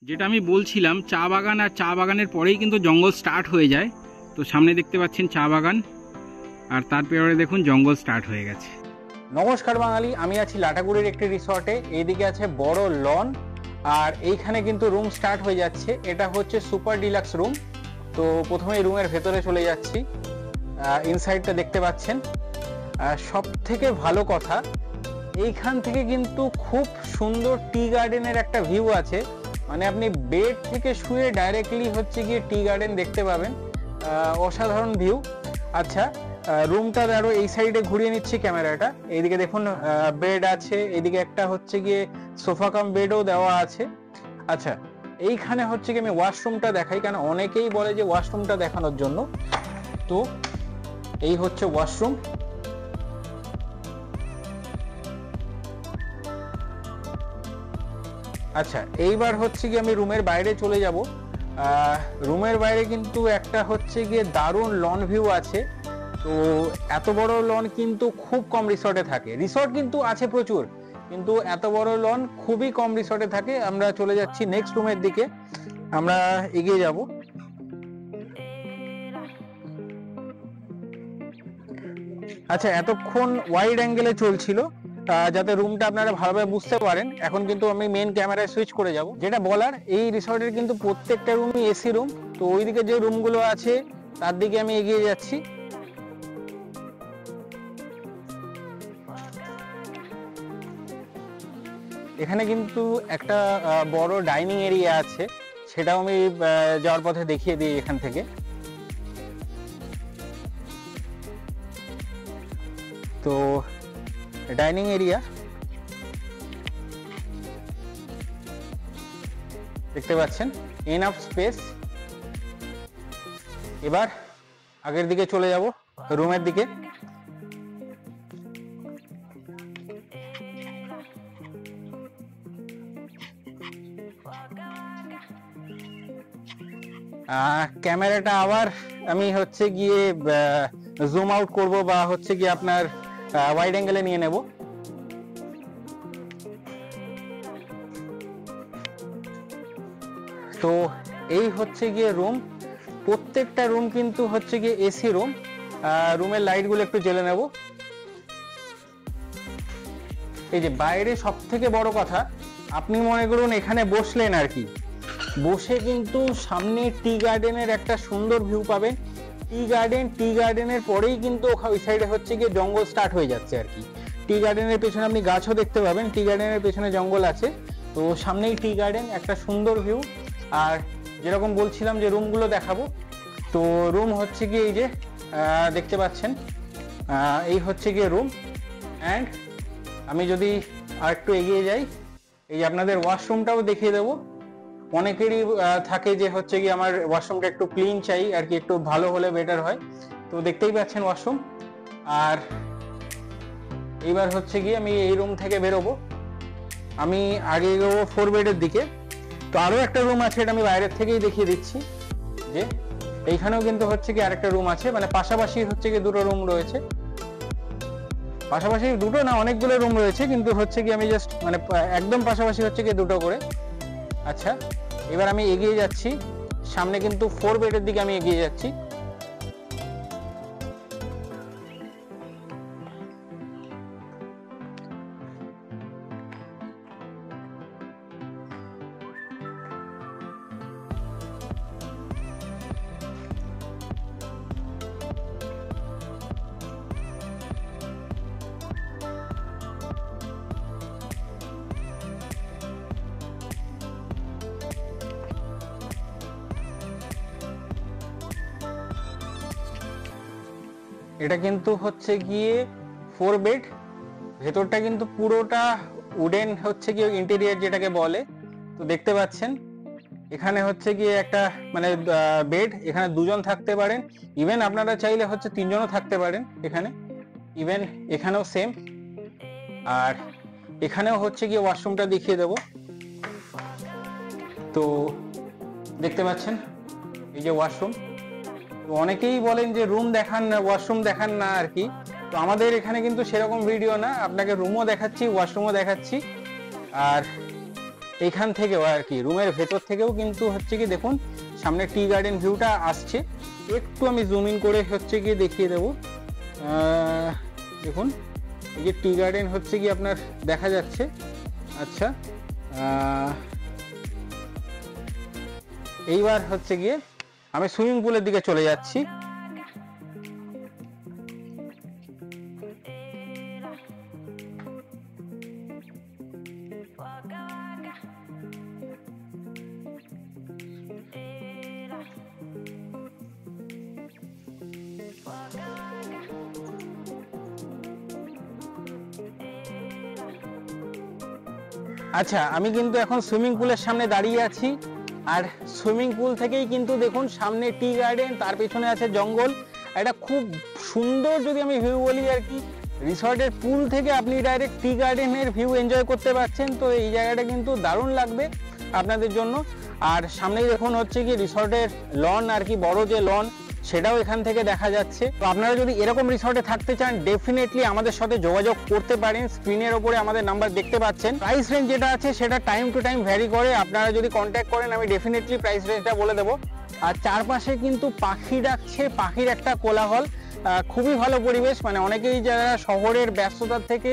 যেটা আমি বলছিলাম, চা বাগান আর চা বাগানের পরেই কিন্তু জঙ্গল স্টার্ট হয়ে যায়। তো সামনে দেখতে পাচ্ছেন চা বাগান, আর তারপরে দেখুন জঙ্গল স্টার্ট হয়ে গেছে। নমস্কার বাঙালি, আমি আছি লাটাগুড়ির একটি রিসর্টে। এইদিকে আছে বড় লন, আর এইখানে কিন্তু রুম স্টার্ট হয়ে যাচ্ছে। এটা হচ্ছে সুপার ডিলাক্স রুম। তো প্রথমে রুমের ভেতরে চলে যাচ্ছি। ইনসাইডটা দেখতে পাচ্ছেন। সব থেকে ভালো কথা, এইখান থেকে কিন্তু খুব সুন্দর টি গার্ডেনের একটা ভিউ আছে। মানে আপনি বেড থেকে শুয়ে ডাইরেক্টলি হচ্ছে গিয়ে টি গার্ডেন দেখতে পাবেন। অসাধারণ ভিউ। আচ্ছা, রুমটা আরো এই সাইডে ঘুরিয়ে নিচ্ছি ক্যামেরাটা। এইদিকে দেখুন বেড আছে, এইদিকে একটা হচ্ছে গিয়ে সোফা কাম বেডও দেওয়া আছে। আচ্ছা, এইখানে হচ্ছে গিয়ে আমি ওয়াশরুমটা দেখাই, কেন অনেকেই বলে যে ওয়াশরুমটা দেখানোর জন্য। তো এই হচ্ছে ওয়াশরুম। আচ্ছা, এইবার হচ্ছে গিয়ে আমি রুমের বাইরে চলে যাব। রুমের বাইরে কিন্তু একটা হচ্ছে গিয়ে দারুণ লন ভিউ আছে। তো এত বড় লন কিন্তু খুব কম রিসর্টে থাকে। রিসর্ট কিন্তু আছে প্রচুর, কিন্তু এত বড় লন খুবই কম রিসর্টে থাকে। আমরা চলে যাচ্ছি নেক্সট রুমের দিকে, আমরা এগিয়ে যাব। আচ্ছা, এতক্ষণ ওয়াইড অ্যাঙ্গেলে চলছিল যাতে রুমটা আপনারা ভালোভাবে বুঝতে পারেন। এখন কিন্তু আমি মেন ক্যামেরায় সুইচ করে যাব। যেটা বলার, এই রিসর্টের কিন্তু প্রত্যেকটা রুমই এসি রুম। তো ওইদিকে যে রুমগুলো আছে তার দিকে আমি এগিয়ে যাচ্ছি। এখানে কিন্তু একটা বড় ডাইনিং এরিয়া আছে, সেটাও আমি যাওয়ার পথে দেখিয়ে দিই এখান থেকে। তো ডাইনিং এরিয়া দেখতে পাচ্ছেন, এনাফ স্পেস। এবার আগের দিকে চলে যাব, রুমের দিকে। ক্যামেরাটা আবার আমি হচ্ছে গিয়ে জুম আউট করব, বা হচ্ছে গিয়ে আপনার ওয়াইড অ্যাঙ্গেলে নিয়ে নেব। তো এই হচ্ছে গিয়ে রুম। প্রত্যেকটা রুম কিন্তু হচ্ছে গিয়ে এসি রুম। রুমের লাইটগুলো একটু জ্বেলে নেব। এই যে বাইরে সব থেকে বড় কথা, আপনি মনে করুন এখানে বসলেন আর কি, বসে কিন্তু সামনে টি গার্ডেনের একটা সুন্দর ভিউ পাবেন। টি গার্ডেনের পরেই কিন্তু ওই সাইডে হচ্ছে গিয়ে জঙ্গল স্টার্ট হয়ে যাচ্ছে আর কি। টি গার্ডেনের পেছনে আপনি গাছও দেখতে পাবেন, টি গার্ডেনের পেছনে জঙ্গল আছে। তো সামনেই টি গার্ডেন, একটা সুন্দর ভিউ। আর যেরকম বলছিলাম যে রুমগুলো দেখাবো, তো রুম হচ্ছে গিয়ে এই যে দেখতে পাচ্ছেন, এই হচ্ছে গিয়ে রুম। অ্যান্ড আমি যদি আর একটু এগিয়ে যাই, এই যে আপনাদের ওয়াশরুমটাও দেখিয়ে দেবো। অনেকেরই থাকে যে হচ্ছে কি আমার ওয়াশরুমটা একটু ক্লিন চাই আর কি, একটু ভালো হলে বেটার হয়। তো দেখতেই পাচ্ছেন ওয়াশরুম। আর এইবার হচ্ছে গিয়ে আমি এই রুম থেকে বেরোবো। আমি আগে এগোবো 4 বেডের দিকে। তো আরো একটা রুম আছে, এটা আমি বাইরের থেকেই দেখিয়ে দিচ্ছি। যে এইখানেও কিন্তু হচ্ছে কি আরেকটা রুম আছে, মানে পাশাপাশি হচ্ছে কি দুটো রুম রয়েছে। পাশাপাশি দুটো না, অনেকগুলো রুম রয়েছে, কিন্তু হচ্ছে কি আমি জাস্ট মানে একদম পাশাপাশি হচ্ছে কি দুটো করে। আচ্ছা, এবার আমি এগিয়ে যাচ্ছি সামনে, কিন্তু 4 বেডের দিকে আমি এগিয়ে যাচ্ছি। এটা কিন্তু হচ্ছে গিয়ে 4 বেড। ভেতরটা কিন্তু পুরোটা উডেন হচ্ছে গিয়ে ইন্টেরিয়ার যেটাকে বলে। তো দেখতে পাচ্ছেন এখানে হচ্ছে গিয়ে একটা মানে বেড, এখানে দুজন থাকতে পারেন। ইভেন আপনারা চাইলে হচ্ছে 3 জনও থাকতে পারেন এখানে। ইভেন এখানেও সেম। আর এখানেও হচ্ছে গিয়ে ওয়াশরুমটা দেখিয়ে দেব। তো দেখতে পাচ্ছেন এই যে ওয়াশরুম। তো অনেকেই বলেন যে রুম দেখান না, ওয়াশরুম দেখান না আর কি। তো আমাদের এখানে কিন্তু সেরকম ভিডিও না, আপনাকে রুমও দেখাচ্ছি, ওয়াশরুমও দেখাচ্ছি। আর এইখান থেকেও আর কি রুমের ভেতর থেকেও কিন্তু হচ্ছে কি দেখুন সামনে টি গার্ডেন ভিউটা আসছে। একটু আমি জুম ইন করে হচ্ছে গিয়ে দেখিয়ে দেবো। দেখুন এই যে টি গার্ডেন হচ্ছে কি আপনার দেখা যাচ্ছে। আচ্ছা, এইবার হচ্ছে গিয়ে আমি সুইমিং পুলের দিকে চলে যাচ্ছি। আচ্ছা, আমি কিন্তু এখন সুইমিং পুলের সামনে দাঁড়িয়ে আছি। আর সুইমিং পুল থেকেই কিন্তু দেখুন সামনে টি গার্ডেন, তার পেছনে আছে জঙ্গল। এটা খুব সুন্দর যদি আমি ভিউ বলি আর কি, রিসর্টের পুল থেকে আপনি ডাইরেক্ট টি গার্ডেনের ভিউ এনজয় করতে পারছেন। তো এই জায়গাটা কিন্তু দারুণ লাগবে আপনাদের জন্য। আর সামনেই দেখুন হচ্ছে কি রিসর্টের লন আর কি, বড় যে লন সেটাও এখান থেকে দেখা যাচ্ছে। তো আপনারা যদি এরকম রিসর্টে থাকতে চান ডেফিনেটলি আমাদের সাথে যোগাযোগ করতে পারেন। স্ক্রিনের ওপরে আমাদের নাম্বার দেখতে পাচ্ছেন। প্রাইস রেঞ্জ যেটা আছে সেটা টাইম টু টাইম ভ্যারি করে। আপনারা যদি কন্ট্যাক্ট করেন আমি ডেফিনেটলি প্রাইস রেঞ্জটা বলে দেবো। আর চারপাশে কিন্তু পাখি ডাকছে, পাখির একটা কোলাহল, খুবই ভালো পরিবেশ। মানে অনেকেই যারা শহরের ব্যস্ততার থেকে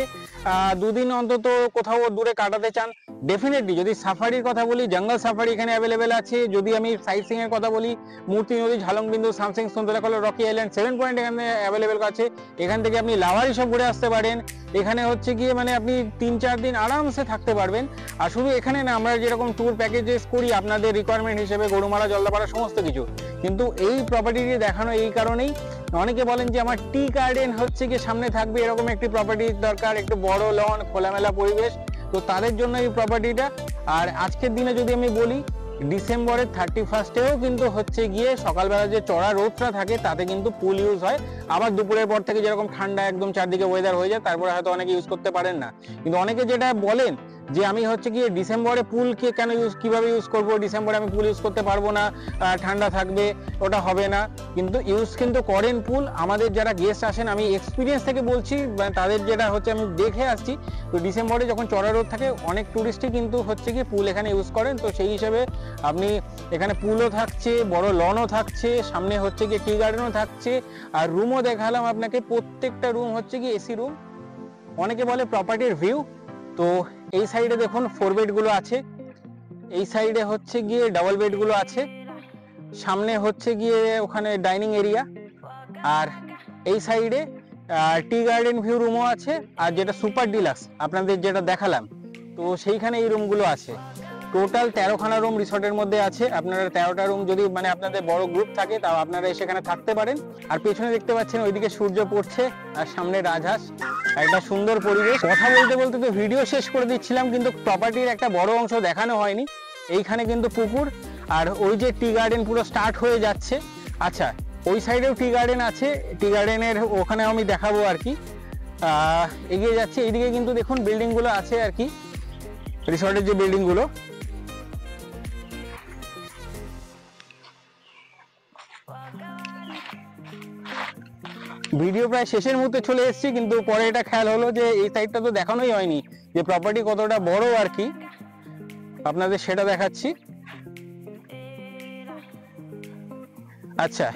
দুদিন অন্তত কোথাও দূরে কাটাতে চান, ডেফিনেটলি যদি সাফারির কথা বলি জঙ্গল সাফারি এখানে অ্যাভেলেবেল আছে। যদি আমি সাইট সিং এর কথা বলি মূর্তি নদী, ঝালংবিন্দু, সামসিং, সুন্দরকলা, রকি আইল্যান্ড, 7 পয়েন্ট এখানে অ্যাভেলেবেল আছে। এখান থেকে আপনি লাভারি সব ঘুরে আসতে পারেন। এখানে হচ্ছে গিয়ে মানে আপনি 3-4 দিন আরামসে থাকতে পারবেন। আর শুধু এখানে না, আমরা যেরকম ট্যুর প্যাকেজেস করি আপনাদের রিকোয়ারমেন্ট হিসেবে গরুমারা, জলদাপাড়া সমস্ত কিছু, কিন্তু এই প্রপার্টিটি দেখানো এই কারণেই, অনেকে বলেন যে আমার টি গার্ডেন হচ্ছে গিয়ে সামনে থাকবে, এরকম একটি প্রপার্টি দরকার, একটু বড় লন, খোলামেলা পরিবেশ, তো তাদের জন্য এই প্রপার্টিটা। আর আজকের দিনে যদি আমি বলি ডিসেম্বরের 31-এও কিন্তু হচ্ছে গিয়ে সকালবেলা যে চড়া রোদটা থাকে তাতে কিন্তু পুল ইউজ হয়। আবার দুপুরের পর থেকে যেরকম ঠান্ডা একদম চারদিকে ওয়েদার হয়ে যায় তারপরে হয়তো অনেকে ইউজ করতে পারেন না। কিন্তু অনেকে যেটা বলেন যে আমি হচ্ছে গিয়ে ডিসেম্বরে পুলকে কেন কিভাবে ইউজ করব, ডিসেম্বরে আমি পুল ইউজ করতে পারবো না, ঠান্ডা থাকবে, ওটা হবে না। কিন্তু ইউজ কিন্তু করেন পুল। আমাদের যারা গেস্ট আসেন, আমি এক্সপিরিয়েন্স থেকে বলছি, তাদের যেটা হচ্ছে আমি দেখে আসছি, তো ডিসেম্বরে যখন চড়া রোদ থাকে অনেক টুরিস্টই কিন্তু হচ্ছে গিয়ে পুল এখানে ইউজ করেন। তো সেই হিসেবে আপনি এখানে পুলও থাকছে, বড় লনও থাকছে, সামনে হচ্ছে গিয়ে টি গার্ডেনও থাকছে। আর রুমও দেখালাম আপনাকে, প্রত্যেকটা রুম হচ্ছে গিয়ে এসি রুম। অনেকে বলে প্রপার্টির ভিউ, তো এই সাইডে দেখুন 4 বেড গুলো আছে, এই সাইডে হচ্ছে গিয়ে ডাবল বেড গুলো আছে, সামনে হচ্ছে গিয়ে ওখানে ডাইনিং এরিয়া, আর এই সাইডে টি গার্ডেন ভিউ রুমও আছে। আর যেটা সুপার ডিলাক্স আপনাদের যেটা দেখালাম, তো সেইখানে এই রুমগুলো আছে। টোটাল 13খানা রুম রিসর্টের মধ্যে আছে। আপনারা 13টা রুম যদি মানে আপনাদের বড় গ্রুপ থাকে তাও আপনারা সেখানে থাকতে পারেন। আর পেছনে দেখতে পাচ্ছেন ওইদিকে সূর্য পড়ছে আর সামনে রাজহাঁস, একটা সুন্দর পরিবেশ। কথা বলতে বলতে তো ভিডিও শেষ করে দিচ্ছিলাম, কিন্তু প্রপার্টির একটা বড় অংশ দেখানো হয়নি। এইখানে কিন্তু পুকুর, আর ওই যে টি গার্ডেন পুরো স্টার্ট হয়ে যাচ্ছে। আচ্ছা, ওই সাইডেও টি গার্ডেন আছে, টি গার্ডেনের ওখানে আমি দেখাবো আর কি। এগিয়ে যাচ্ছে, এইদিকে কিন্তু দেখুন বিল্ডিং গুলো আছে আর কি, রিসর্টের যে বিল্ডিং গুলো। ভিডিও প্রায় শেষের মুহূর্তে চলে এসেছি, কিন্তু পরে এটা খেয়াল হলো যে এই সাইডটা তো দেখানোই হয়নি, যে প্রপার্টি কতটা বড় আর কি, আপনাদের সেটা দেখাচ্ছি। আচ্ছা,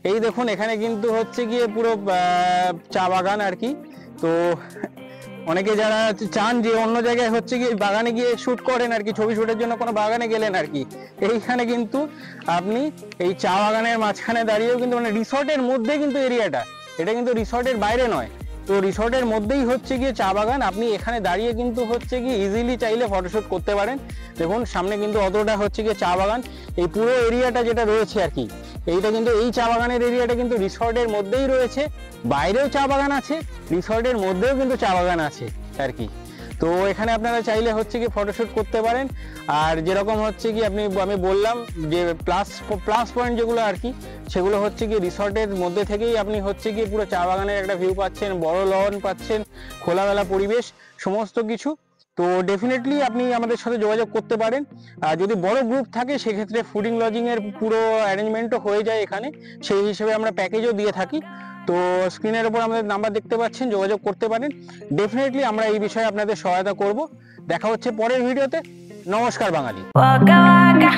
এই দেখুন এখানে কিন্তু হচ্ছে গিয়ে পুরো চা বাগান আর কি। তো অনেকে যারা চান যে অন্য জায়গায় হচ্ছে গিয়ে বাগানে গিয়ে শুট করেন আর কি, ছবি শুটের জন্য কোনো বাগানে গেলেন আর কি, এইখানে কিন্তু আপনি এই চা বাগানের মাঝখানে দাঁড়িয়েও কিন্তু মানে রিসর্টের মধ্যে কিন্তু এরিয়াটা, এটা কিন্তু রিসর্টের বাইরে নয়, তো রিসর্টের মধ্যেই হচ্ছে গিয়ে চা বাগান। আপনি এখানে দাঁড়িয়ে কিন্তু হচ্ছে গিয়ে ইজিলি চাইলে ফটোশুট করতে পারেন। দেখুন সামনে কিন্তু অতটা হচ্ছে গিয়ে চা বাগান, এই পুরো এরিয়াটা যেটা রয়েছে আর কি, এইটা কিন্তু এই চা বাগানের এরিয়াটা কিন্তু রিসর্টের মধ্যেই রয়েছে। বাইরেও চা বাগান আছে, রিসর্টের মধ্যেও কিন্তু চা বাগান আছে আর কি। তো এখানে আপনারা চাইলে হচ্ছে কি ফটোশুট করতে পারেন। আর যেরকম হচ্ছে কি আমি বললাম যে প্লাস পয়েন্ট যেগুলো আর কি, সেগুলো হচ্ছে কি রিসর্টের মধ্যে থেকেই আপনি হচ্ছে কি পুরো চা বাগানের একটা ভিউ পাচ্ছেন, বড় লন পাচ্ছেন, খোলামেলা পরিবেশ, সমস্ত কিছু। তো ডেফিনেটলি আপনি আমাদের সাথে যোগাযোগ করতে পারেন। আর যদি বড় গ্রুপ থাকে সেক্ষেত্রে ফুডিং লজিং এর পুরো অ্যারেঞ্জমেন্টও হয়ে যায় এখানে, সেই হিসেবে আমরা প্যাকেজও দিয়ে থাকি। তো স্ক্রিনের উপর আমাদের নাম্বার দেখতে পাচ্ছেন, যোগাযোগ করতে পারেন। ডেফিনেটলি আমরা এই বিষয়ে আপনাদের সহায়তা করব। দেখা হচ্ছে পরের ভিডিওতে। নমস্কার বাঙালি। Waka waka,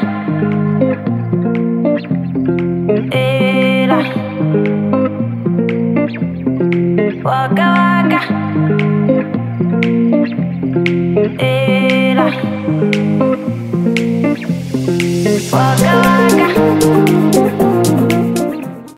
era. Waka waka, era. Waka waka.